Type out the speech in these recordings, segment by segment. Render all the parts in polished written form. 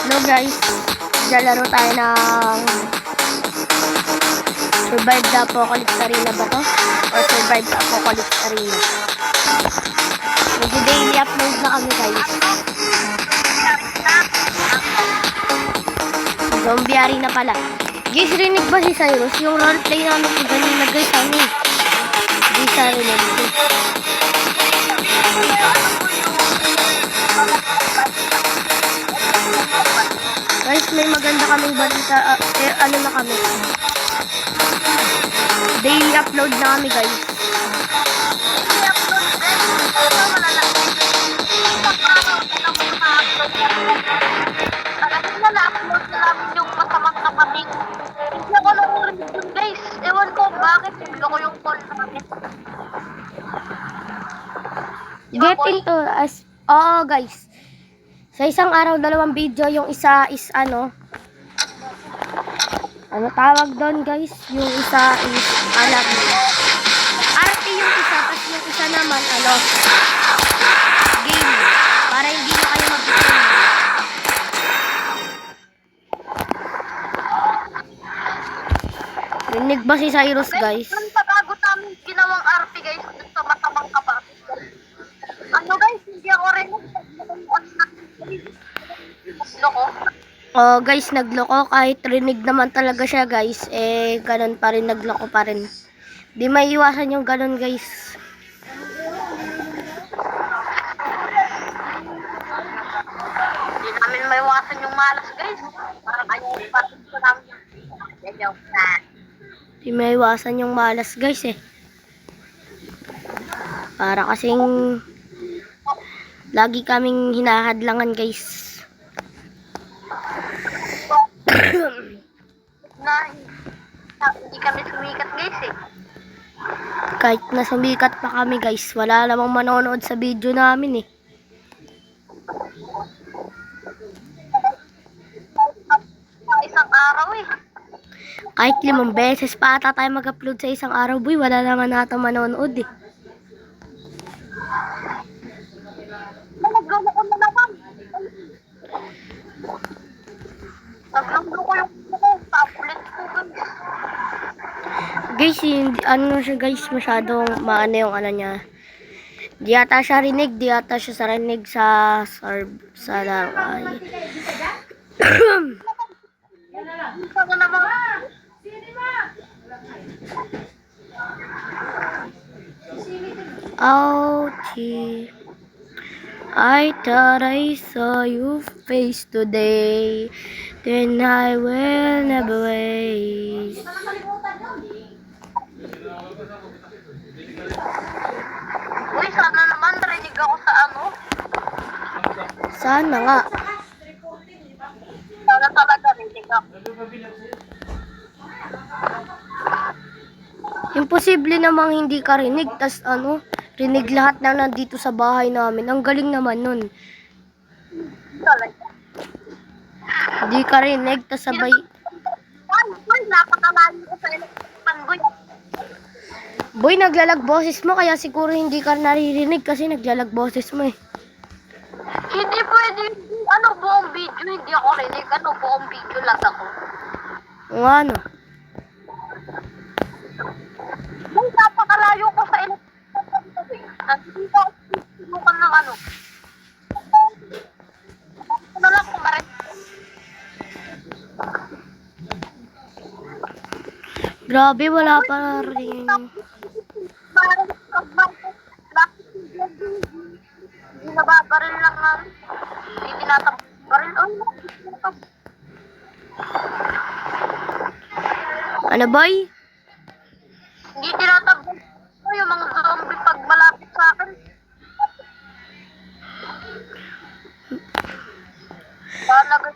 Hello guys, lalaro tayo ng Survive the Apocalypse Arena ba to? Or Survive the Apocalypse Arena. Mag-daily upload na kami guys. Zombie Arena pala. Guys, rinig ba si Cyrus? Yung roleplay namin kung ganun na guys, ano eh. Di sa rinig ko. Guys, may maganda kaming balita. Ano na kami? Daily upload na kami guys. Na-upload na namin yung masamang kapatid. Hindi ako narinig yun guys. Ewan ko bakit. Hindi ko yung call namin. Get into as... Oo guys. Sa isang araw, 2 video. Yung isa is ano tawag doon guys? Yung isa is alam niyo. RP yung isa. Tapos yung isa naman game. Para hindi na kayo mag-game. Rinig ba si Cyrus guys? Doon sa bago namin ginawang RP guys. Doon sa masamang kapatid. Ano guys, hindi ako rin. Loko. Oh guys, nagloko. Kahit rinig naman talaga siya guys. Eh, ganun pa rin. Nagloko pa rin. Di may iwasan yung ganun guys. Hindi namin maiwasan yung malas guys. Parang ayaw ipasin ko namin yung Di may iwasan yung malas guys eh. Para kasing lagi kaming hinahadlangan guys. na hindi kami sumikat guys eh. Kahit na sumikat pa kami guys, wala namang manonood sa video namin eh. Isang araw eh. Kahit 5 beses pa ata tayo mag-upload sa isang araw boy, wala naman ata manonood eh. Naglolo ko na naman. Naglolo ko yung tablet ko guys. Guys, hindi, ano siya guys, masyadong maano yung ano niya. Di ata siya rinig, di ata siya sa rinig sa laro. Ay. Isa na naman. Ouchie. I thought I saw your face today, then I will never waste. Uy, sana naman narinig ako sa ano. Sana nga. Sana talaga narinig ako. Imposible namang hindi ka rinig, tas rinig lahat na nandito sa bahay namin. Ang galing naman nun. Talaga. Hindi ka rinig, tas sabay. Ay, napakalayo ko sa electric boy. Boy, naglalag boses mo, kaya siguro hindi ka naririnig kasi naglalag boses mo eh. Hindi pwede, buong video, hindi ako rinig. Buong video lang ako. O ano? Ay, napakalayo ko sa electric boy. Nandito ako sinukan ng ano. Ano lang, kumarin. Grabe, wala pa rin. Parang hindi nababaril lang nga. Hindi tinatabaril. Ano boy? Hindi tinatabaril yung mga zombie pag malapit sa akin. Talaga.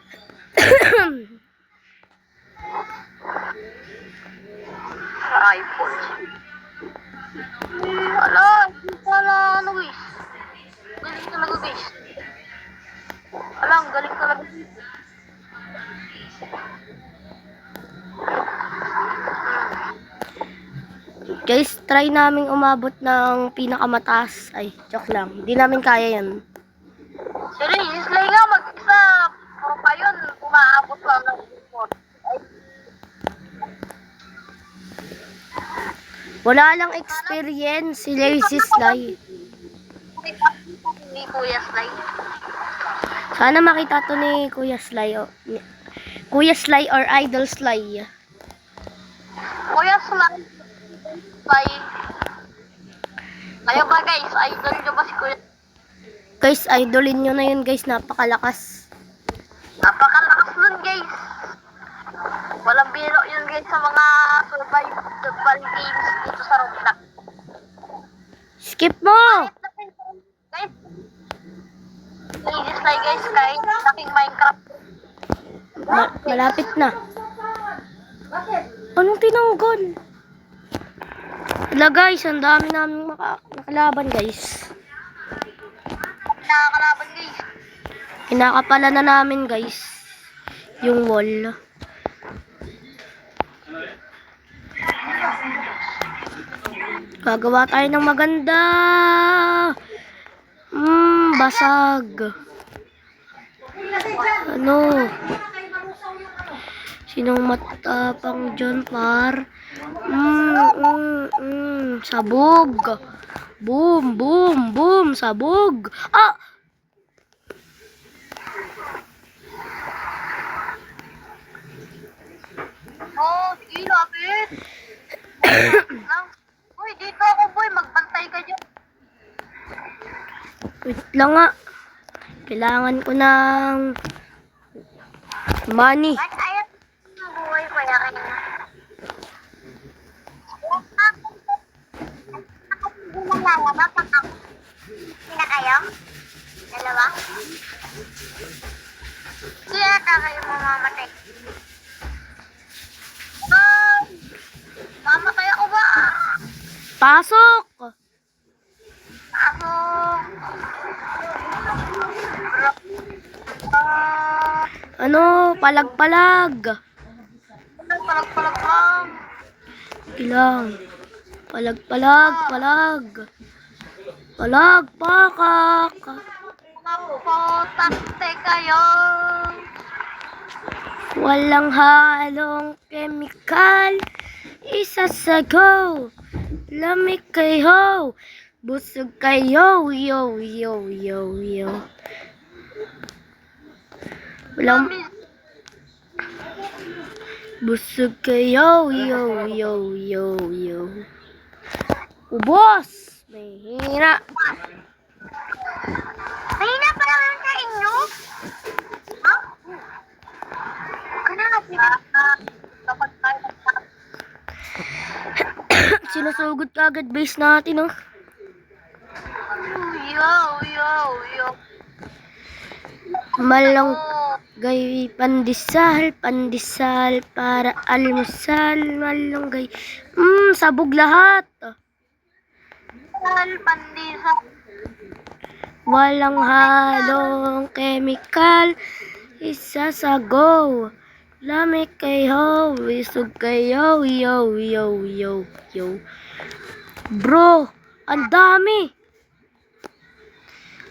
Rifle. Ala, hindi pala guys. Galing talaga guys. Alam, galing talaga. Guys, try naming umabot ng pinakamataas. Ay, joke lang. Hindi namin kaya yan. Seriously nga, mag-isa. Puro pa yun. Wala lang experience si Lazy Sly. Ni Kuya Sly. Sana makita to ni Kuya Sly. Kuya Sly or Idol Sly. Kuya Sly. Kayo ba guys? Idol nyo ba si Kuya? Guys, idolin nyo na yun guys. Napakalakas. Napakalakas nun guys. Walang biro yun guys sa mga survival games dito sa Roblox. Skip mo! Guys, Lazy Sly guys, kahit laking Minecraft. Malapit na. Anong tinanggol? Wala guys, ang dami namin nakalaban guys. Nakakalaban guys. Kinakapala na namin guys yung wall. Gagawa tayo ng maganda. Basag. Ano? Sinong matapang dyan, par? Sabog. Boom, boom, boom. Sabog. Ah! Oh, sige, lapit. Uy, dito ako boy, magbantay ka dyan. Wait lang nga. Kailangan ko ng money. Ba't ayat ang buhay ko yan? Sina kayo? Dalawa? Kaya na kayo mamamatay. Mamatay ako ba? Pasok! Ako. Ano? Palag-palag. Palag-palag lang. Ilang. Palag-palag. Palag. Palag. Pakak. Mapotakte kayo. Walang halong chemical. Isa sa go. Lamig kayo. Busog kayo. Yo, yo, yo, yo. Walang... Busog kayo. Yo, yo, yo, yo. Ubos. Mahina. Mahina pa lang sa inyo? Ha? Kapag tayo Sinusugod ka agad base natin, oh. Yo, yo, yo. Malong gay pandesal, pandesal para almusal, malunggay. Sabog lahat. Pandisa. Walang halong chemical. Isa sa go. Lamig kayo, wisog kayo, yo, yo, yo, yo. Bro, ang dami.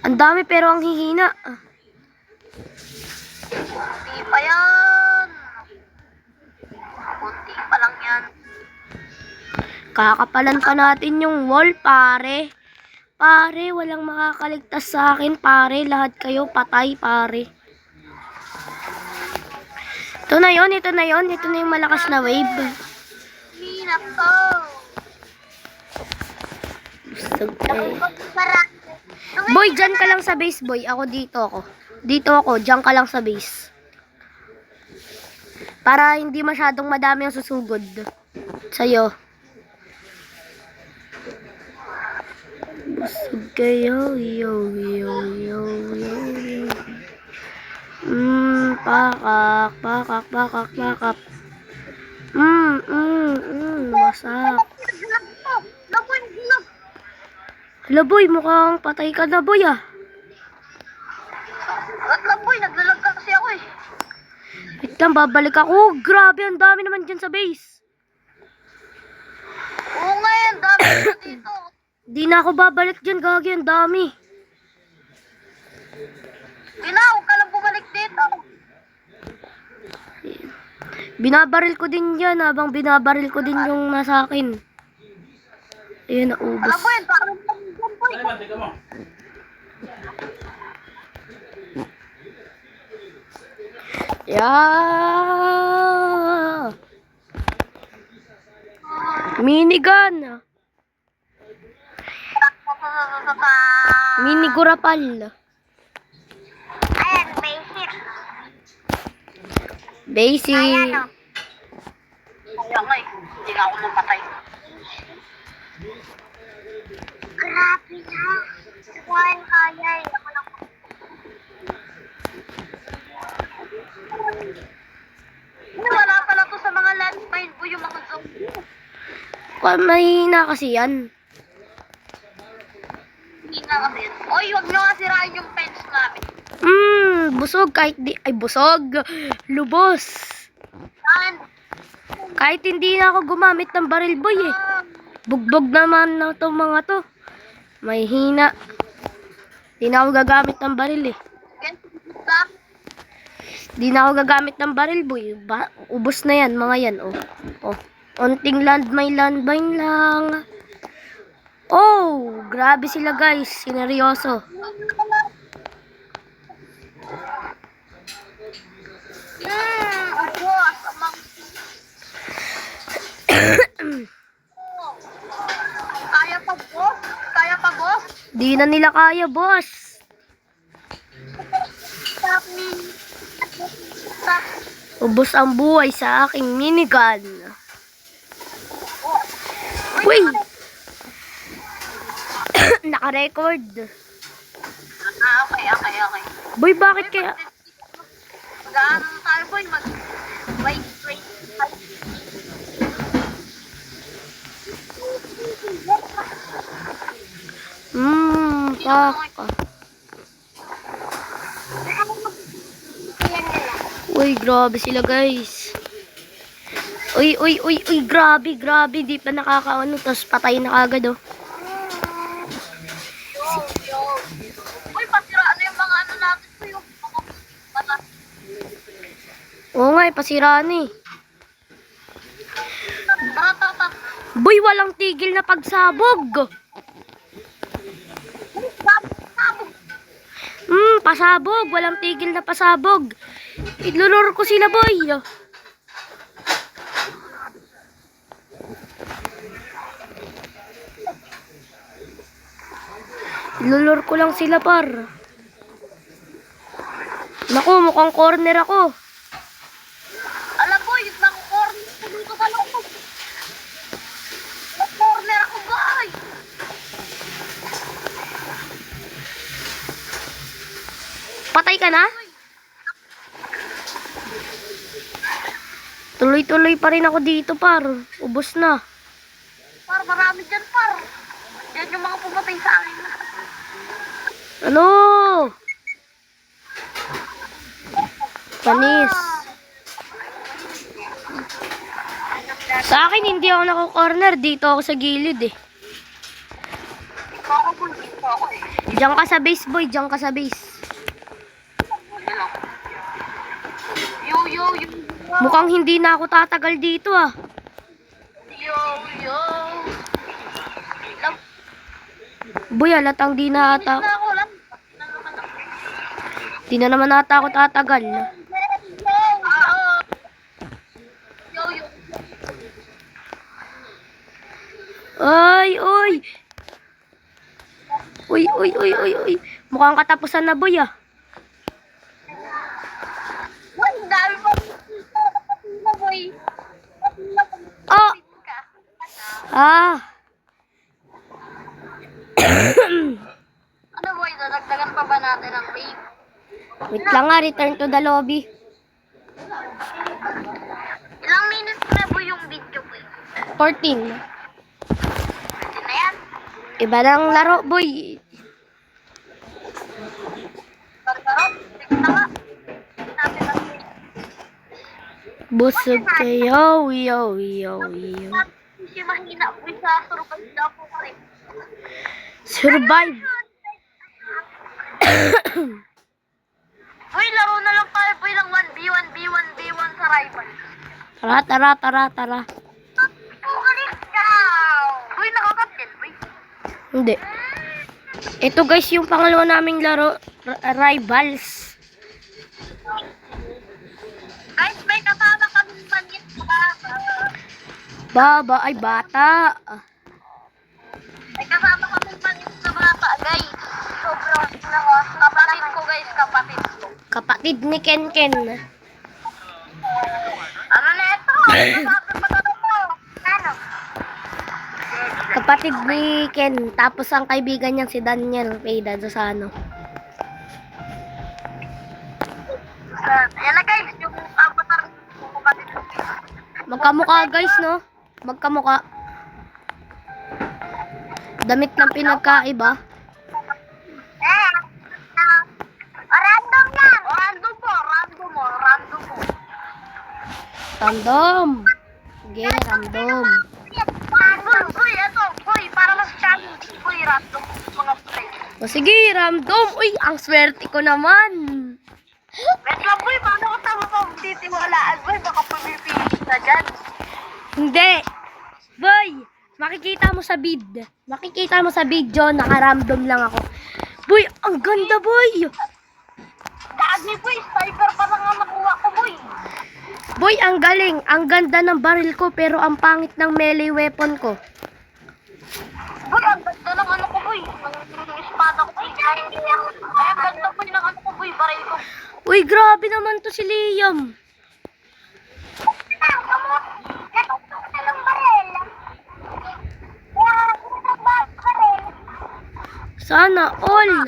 Ang dami pero ang hihina. Kunti pa yan. Kunti pa lang yan. Kakapalan pa natin yung wall, pare. Pare, walang makakaligtas sa akin, pare. Lahat kayo patay, pare. Ito na yon, ito na yon. Ito na yung malakas na wave. Hirap to. Busog kayo. Marami. Boy, dyan ka lang sa base, boy. Ako dito ako. Dito ako, dyan ka lang sa base. Para hindi masyadong madami ang susugod sa'yo. Busog kayo, yo, yo, yo, yo, yo. Pakak, pakak, pakak, pakak. Masak. Laboy, lag. Hala, boy, mukhang patay ka na, boy, ah. At laboy, naglalag kasi ako eh. Wait lang, babalik ako. Grabe, ang dami naman dyan sa base. Oo nga yan, dami dito. Di na ako babalik dyan, gagi, ang dami. Huwag ka lang bumalik dito. Binabaril ko din yan, habang binabaril ko din yung nasa akin. Ayun, Alam naubos. mo yun, parang dyan, boy. Yeah! Minigun! Mini gurapal. Ayan, basic. Basic. Kaya nga eh, hindi nga ako napatay. Grabe na. Kuhain kaya eh. Ako lang. Wala pala to sa mga landmine po yung mga zombie. Mahina kasi yan. Hindi na kasi yun. Oy, huwag nyo nga sirain yung fence namin. Busog kahit di... Ay, busog. Lubos. Yan. Kahit hindi na ako gumamit ng baril boy eh. Bugbog naman na to mga to. May hina. Di na ako gagamit ng baril eh. Di na ako gagamit ng baril boy. Ubos na yan mga yan oh. Oh. Onting landmine lang. Oh, grabe sila guys. Sineryoso. Boss, kaya pa boss? Kaya pa boss? Di na nila kaya boss. Stop me. Stop. Ubos ang buhay sa aking minigun. Uy! Naka-record. Okay. Boy, bakit kaya? Gaano tayo boy? Wait. Kaka. Uy, grabe sila guys. Uy, grabe. Di pa nakakaano, tapos patay na agad oh. Uy, pasiraan na yung mga ano natin po yung mga bata. Oo nga, pasiraan eh. Tara. Boy, walang tigil na pagsabog. Pasabog. Walang tigil na pasabog. Ilulur ko sila, boy. Ilulur ko lang sila, par. Naku, mukhang corner ako. Alam boy, naku-corner ko dito sa loob. Naku-corner ako boy. Patay ka na? Tuloy-tuloy pa rin ako dito, par. Ubos na. Par, marami dyan par. Yan yung mga pumatay sa akin. Ano? Panis. Sa akin, hindi ako nako-corner. Dito ako sa gilid eh. Ako po, dito ako eh. Diyan ka sa base, boy. Diyan ka sa base. Yo. Mukhang hindi na ako tatagal dito ah. Yo. Boy, halatang di na ata. Ako lang. Di na naman ata ako tatagal. Yo. Ay. Uy. Mukhang katapusan na, boy ah. Boy, dami pa. Boy. Oh! Ano boy, dadagdagan pa ba natin ang wave? Wait lang nga, return to the lobby. Ilang minutes na po yung video boy? 14. Hindi na yan. Iba ng laro, boy. Barbarot, sige na nga. Natin ang Busog kayo, yo. si mahina po sa survive na po ko rin. Survive. Boy, laro na lang tayo boy ng 1v1 sa rival. Tara. Pukalit daw! Boy, nakakapit. Boy, Hindi. Ito guys, yung pangalawa naming laro, Rivals. Guys, may kasama kami maliit na Baba ay bata. May kasama kami maliit na bata, guys. Sobrang lakas. Kapatid ko, guys. Kapatid ko. Kapatid ni Ken Ken. Ano na ito? Sabi pa na ito. Ano? Kapatid ni Ken. Tapos ang kaibigan niya si Daniel Peda Dosano. Yan na, guys. Yung avatar ng kapatid ko. Magkamukha guys, no? Magkamukha. Damit ng pinagkaiba. Random yan. Random po. Random mo. Random mo. Random. Sige, random. Boy, ito. Boy, para mas challenge. Boy, random. Mga play. O sige, random. Uy, ang swerte ko naman. Wait lang, boy. Paano ko tama pa titiwalaan, boy? Baka pumipili na dyan. Hindi. Boy, makikita mo sa Makikita mo sa video, naka-random lang ako. Boy, ang ganda, boy. Dagi, boy. Sniper pa lang ang nakuha ko, boy. Boy, ang galing. Ang ganda ng baril ko, pero ang pangit ng melee weapon ko. Boy, ang ganda ng ano ko, boy. Ang espada ko, boy. Ay, ang ganda, boy, ng ano ko, boy. Baril ko. Uy, grabe naman to si Liam. Sana all.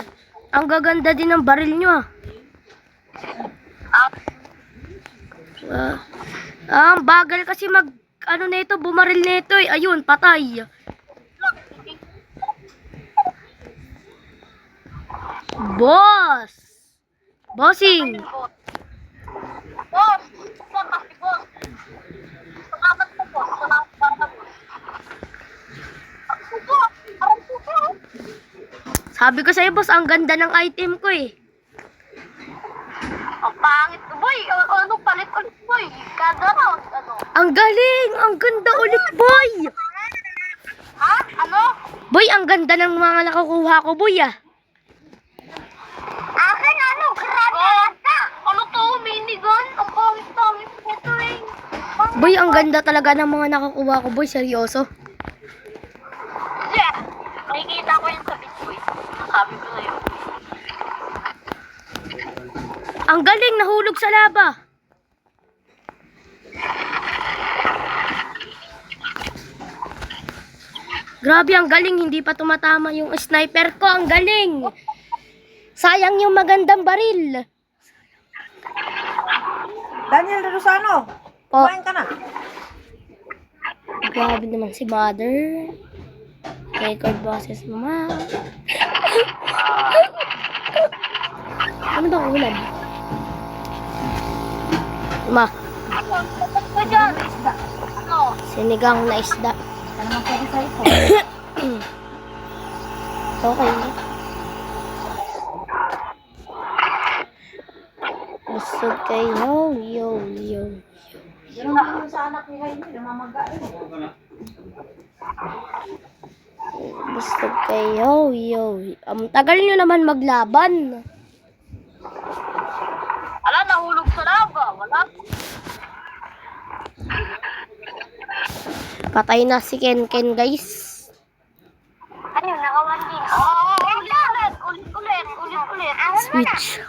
Ang gaganda din ng baril nyo. Ang bagal kasi ano na ito, bumaril na ito. Ayun, patay. Boss. Bossing. Boss! Boss! Boss! Salamat po, boss. Salamat po, boss. Ako po! Ako po! Sabi ko sa'yo, boss, ang ganda ng item ko eh. Ang pangit ko, boy. Ano palit ulit, boy? Kada round, ano? Ang galing! Ang ganda ulit, boy! Ha? Ano? Boy, ang ganda ng mga nakukuha ko, boy ah. Akin, ano? Granada! Ano to? Minigun? Ang pangit-pangit nito eh. Boy, ang ganda talaga ng mga nakukuha ko, boy. Seryoso. Yeah! Nakikita ko yun sa Bitcoin. Sabi ko sa'yo. Ang galing, nahulog sa laba. Grabe, ang galing. Hindi pa tumatama yung sniper ko. Ang galing. Sayang yung magandang baril. Daniel Rosano, Po, kumain ka na. grabe naman si mother. Record boses mama. Ano ba ang ulam? Ma, Ano ka dyan? Ano? sinigang na isda. Ano naman pwede sa'yo po? Okay. Busog kayo. Yo. Yan ang sa anak ni Jaime, namamaga rin. Busog kayo. Tagal nyo naman maglaban. Ala, nahulog sa lava. Wala. Patay na si Ken Ken, guys. Ano yun? Nakawanding. Ulit. Switch.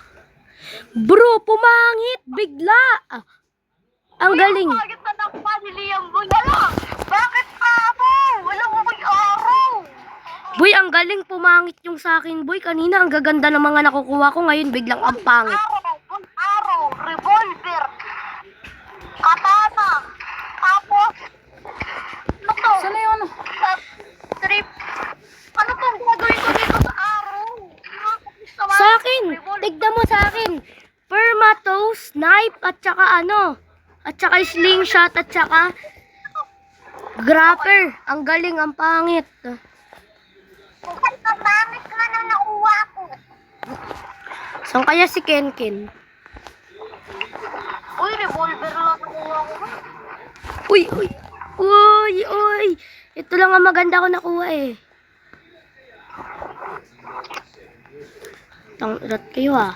Bro, pumangit. Bigla. Ang galing. Bakit na nakuha ni Liam, boy? Wala. Bakit ako? Wala ko kay araw. Boy, ang galing pumangit yung sa akin, boy. Kanina, ang gaganda ng mga nakukuha ko. Ngayon, biglang ang pangit. Araw. Revolver. Katana. Tapos, ano to? Saan na yun? Trip. Ano to? Gagawin ko dito sa araw? Sa akin. Tignan mo sa akin. Permatos, knife, at saka at saka slingshot, at saka grapper. Ang galing, ang pangit. Bakit na pangit na nang nakuha ko? Saan kaya si Ken Ken? Uy, revolver lang nakuha ko. Uy. Ito lang ang maganda ko nakuha eh. Utang urat kayo ah.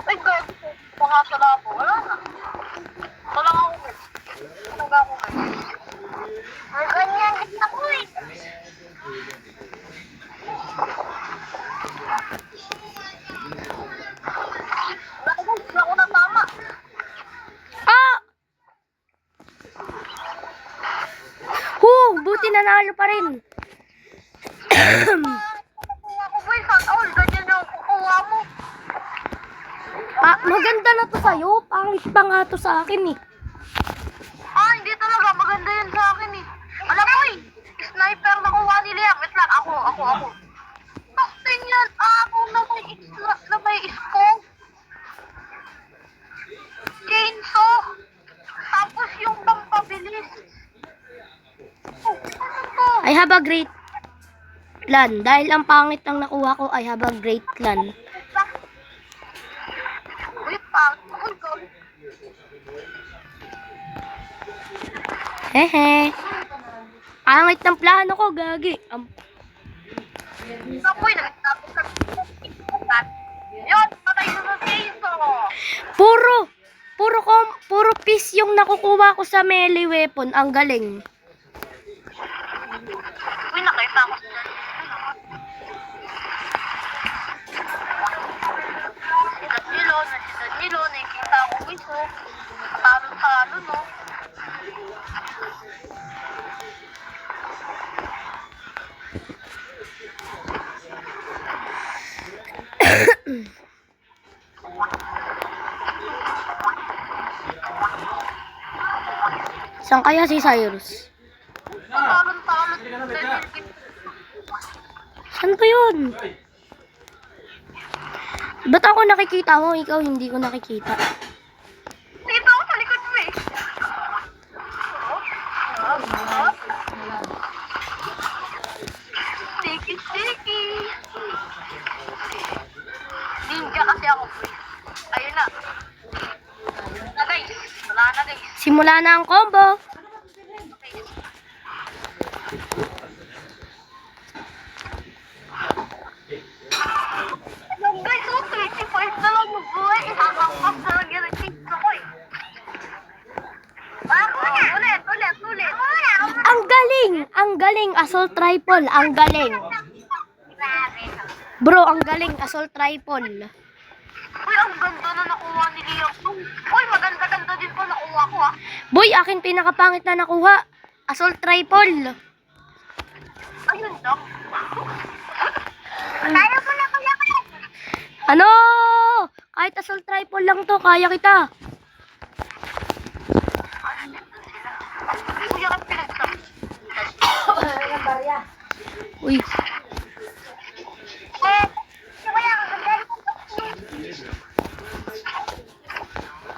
Ay, gago. Baka sa labo. Wala na. Wala ako. Wala ako. Ay, ganyan. Ako eh. Wala ko na tama. Ah! Buti nanalo pa rin. Kukuha ko boy. Sana all. Ganyan yung kukuha mo. Maganda na to sa'yo. Pangit pa nga to sa akin eh. Hindi talaga. Maganda yun sa akin eh. Alam mo eh. Sniper na kuha ni Liam. Wait lang. Ako. Bakit yan? Ako na may scope. Chainsaw. Tapos yung pampabilis. Ano to? I have a great plan. Dahil ang pangit ang nakuha ko, I have a great plan. Uy, pangit. Uy, go. Hehe. Pangit ng plano ko, gagi. Apoy, nagtapos ka. Yun, patay na sa chainsaw. Puro piece yung nakukuha ko sa melee weapon. Ang galing. Uy, nakita ko siya. Si Danilo, nakikita ko ito. Talo-talo, no? Saan kaya si Cyrus? Talo-talo. Saan ba yun? Ba't ako nakikita mo? Ikaw hindi ko nakikita. Dito ako sa likod mo eh. Sticky. Ninja kasi ako. Ayun na. Na guys. Wala na guys. Simula na ang combo. Okay. Alam guys, 35 na lang mag-buhay. Isakangkas na lang yan ang chicks ako eh. Ulit. Ang galing, assault rifle, ang galing. Bro, ang galing, assault rifle. Uy, ang ganda na nakuha ni Liam. Uy, maganda-ganda din po nakuha ko ah. Boy, akin pinakapangit na nakuha. Assault rifle. Ayun lang. Tayo mo na kaya ka. Ano? Kahit assault rifle lang to, kaya kita. Uy, ang pinagsabi. Yung barya. Uy,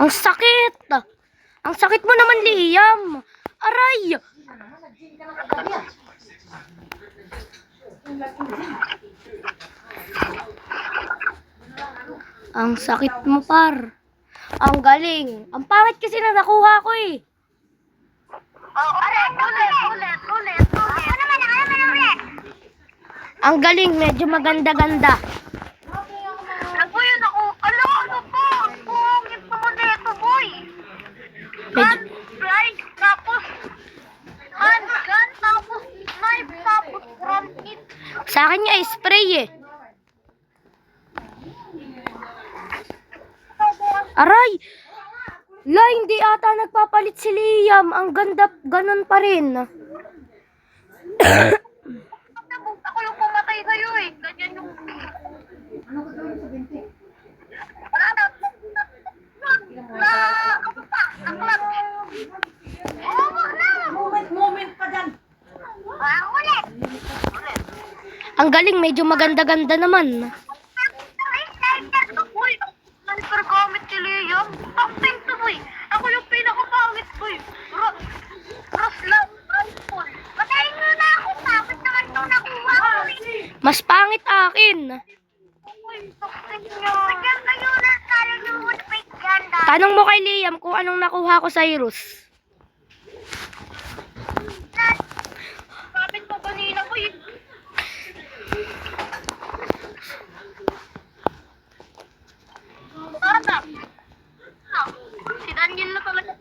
ang sakit. Ang sakit mo naman, Liam. Aray. Nag-gym ka na kagabi ah. Ang sakit mo, par. Ang galing. Ang pangit kasi na nakuha ko eh. Ulit. Ang galing, medyo maganda-ganda. Ako yun ako. Ano to? Pungit naman nito, boy. Medyo, Right, tapos handgun, tapos knife, tapos granite. sa akin niya spray eh. Aray! La, hindi ata nagpapalit si Liam. Ang ganda, ganun pa rin. Ako yung pumatay sa'yo eh. Ganyan yung... Ano ko gawin sa binti? Wala na. Kamusta? Naklat. Oo, wag na. Moment pa dyan. Ulit. Ang galing, medyo maganda-ganda naman. Uy, sniper gamit ni Liam. Something to boy. Ako yung pinakapangit boy. Cross lang. Patayin mo na ako. Tapos naman ito nakuha ko. Mas pangit akin. Uy, something nyo. Pagyan kayo na kala nyo would make ganda. Tanong mo kay Liam kung anong nakuha ko sa Cyrus. Kapit mo kanina ko eh. Bata. Si Daniel na talaga.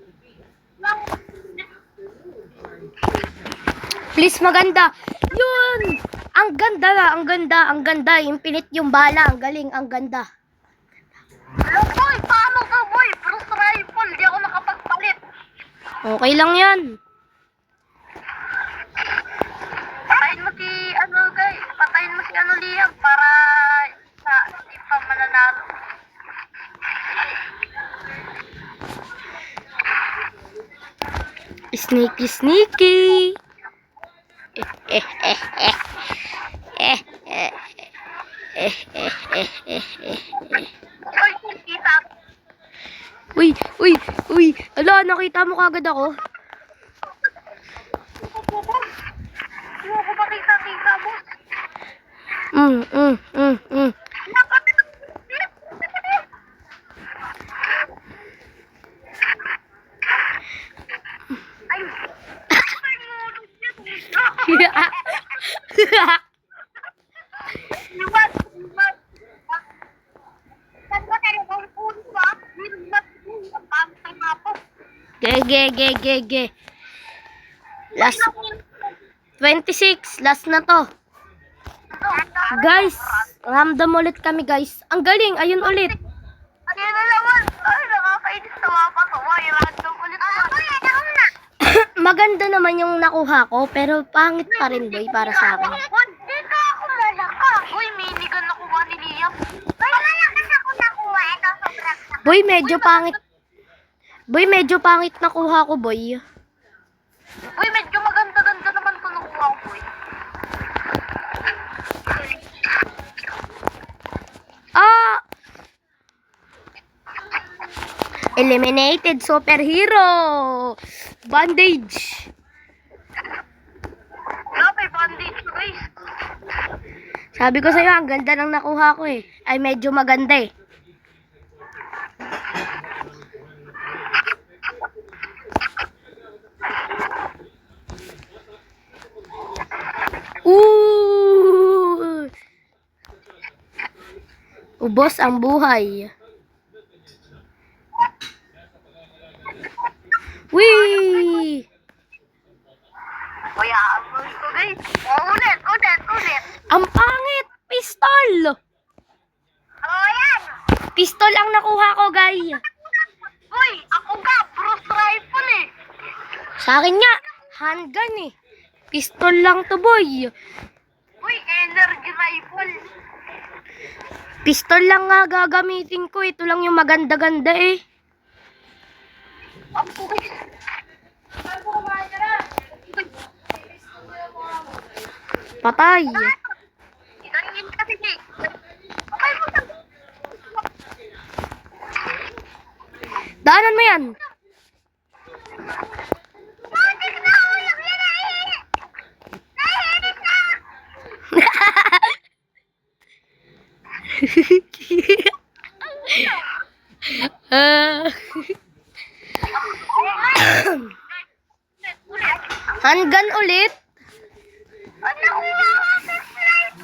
Please, maganda. Yun! Ang ganda na, ang ganda, ang ganda. Infinite yung bala, ang galing, ang ganda. Hello boy, paano ka boy? Bruce rifle, di ako nakapagpalit. Okay lang yan. Patayin mo si ano guys, patayin mo si ano Liam para sa hindi pa mananalo. Sneaky, sneaky. Eh, eh, eh, eh. Eh, eh, eh, eh, eh, eh. Hoy, kita. Uy, uy, uy. Ala, nakita mo kagad ako. Hindi ako makita-kita boss. Mm. Ay. Liwat. Saan ba tayo bang puno ba? Liwat. Ang pangit na po. Ge. Last 26, last na to. Guys, random ulit kami guys. Ang galing, ayun ulit. Ayun na naman. Ay, nakakainis na mga patawa. Random ulit naman. Ako na. Maganda naman yung nakuha ko, pero pangit pa rin boy para sa akin. Dito ako malaka. Uy, minigun nakuha ni Liam. Uy, malakas ako nakuha. Ito, sobrang. Boy, medyo pangit. Boy, medyo pangit nakuha ko boy. Uy, medyo maganda-ganda naman ito nakuha ko. Ah! Eliminated superhero. Bandage. Wala, may bandage guys. Sabi ko sa'yo, ang ganda ng nakuha ko eh. Ay, medyo maganda eh. Ooh! Ubos ang buhay. Wee! Kuya, amoy ko guys. Ulit. Ang pangit! Pistol! Oh, yan. Pistol ang nakuha ko, guys. Uy, ako nga, Bruce rifle eh. Sa akin nga, handgun eh. Pistol lang to, boy. Uy, energy rifle. Pistol lang nga gagamitin ko. Ito lang yung maganda-ganda eh. Ako guys. Patay. Itaningin kasi si. Okay mo sa. Daanan mo yan. Matik na ulo, yan na nahihirit na. Handgun ulit. Ano kuha ko sa slide?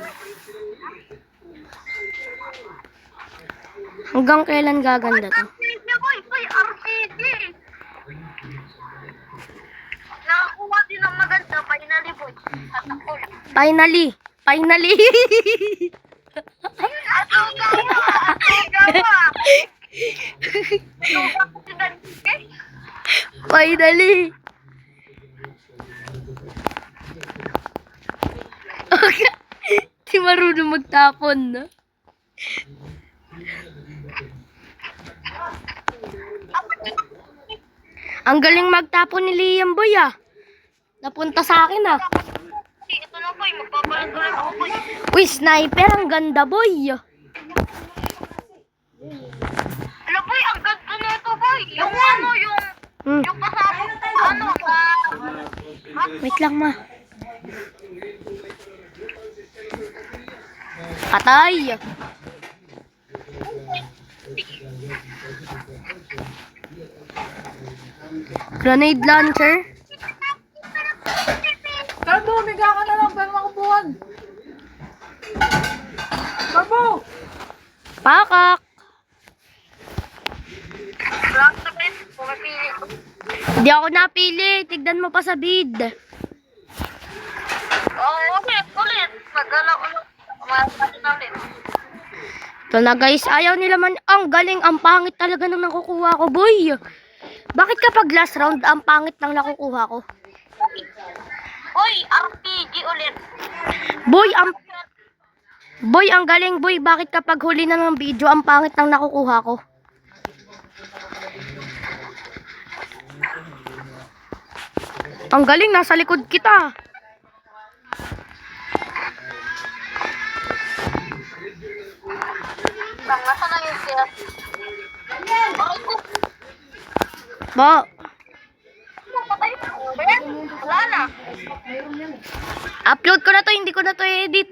Hanggang kailan gaganda to? RPG boy, RPG. Nakakuha din ng maganda, finally boy. At ako. Finally. At ang gawa. Lupa ko si Dante. Finally. Di marunong magtapon, no? Ang galing magtapon ni Liam, boy, ah. Napunta sa akin, ah. Ito na boy, magbabalag ako boy. Uy, sniper, ang ganda, boy. Alam boy, ang ganda na ito boy. Yung ano, yung kasama ko, ano, Wait lang, ma. Patay. Grenade launcher. Carbo, miga ka na lang para makubuhan. Carbo! Pakak. Wala ka na pumipili. Hindi ako napili. Tignan mo pa sa bid. Oo, ulit. Magalaw ulit. Umalas na ulit. Ito na guys, ayaw nila man. Ang galing, ang pangit talaga nang nakukuha ko, boy. Bakit kapag last round, ang pangit nang nakukuha ko? Uy, RPG ulit. Boy, ang galing, boy. Bakit kapag huli na ng video, ang pangit nang nakukuha ko? Ang galing, nasa likod kita. Nasa na yung siya. Aray ko. Ba, Patay na. Wala na. upload ko na to, hindi ko na to edit.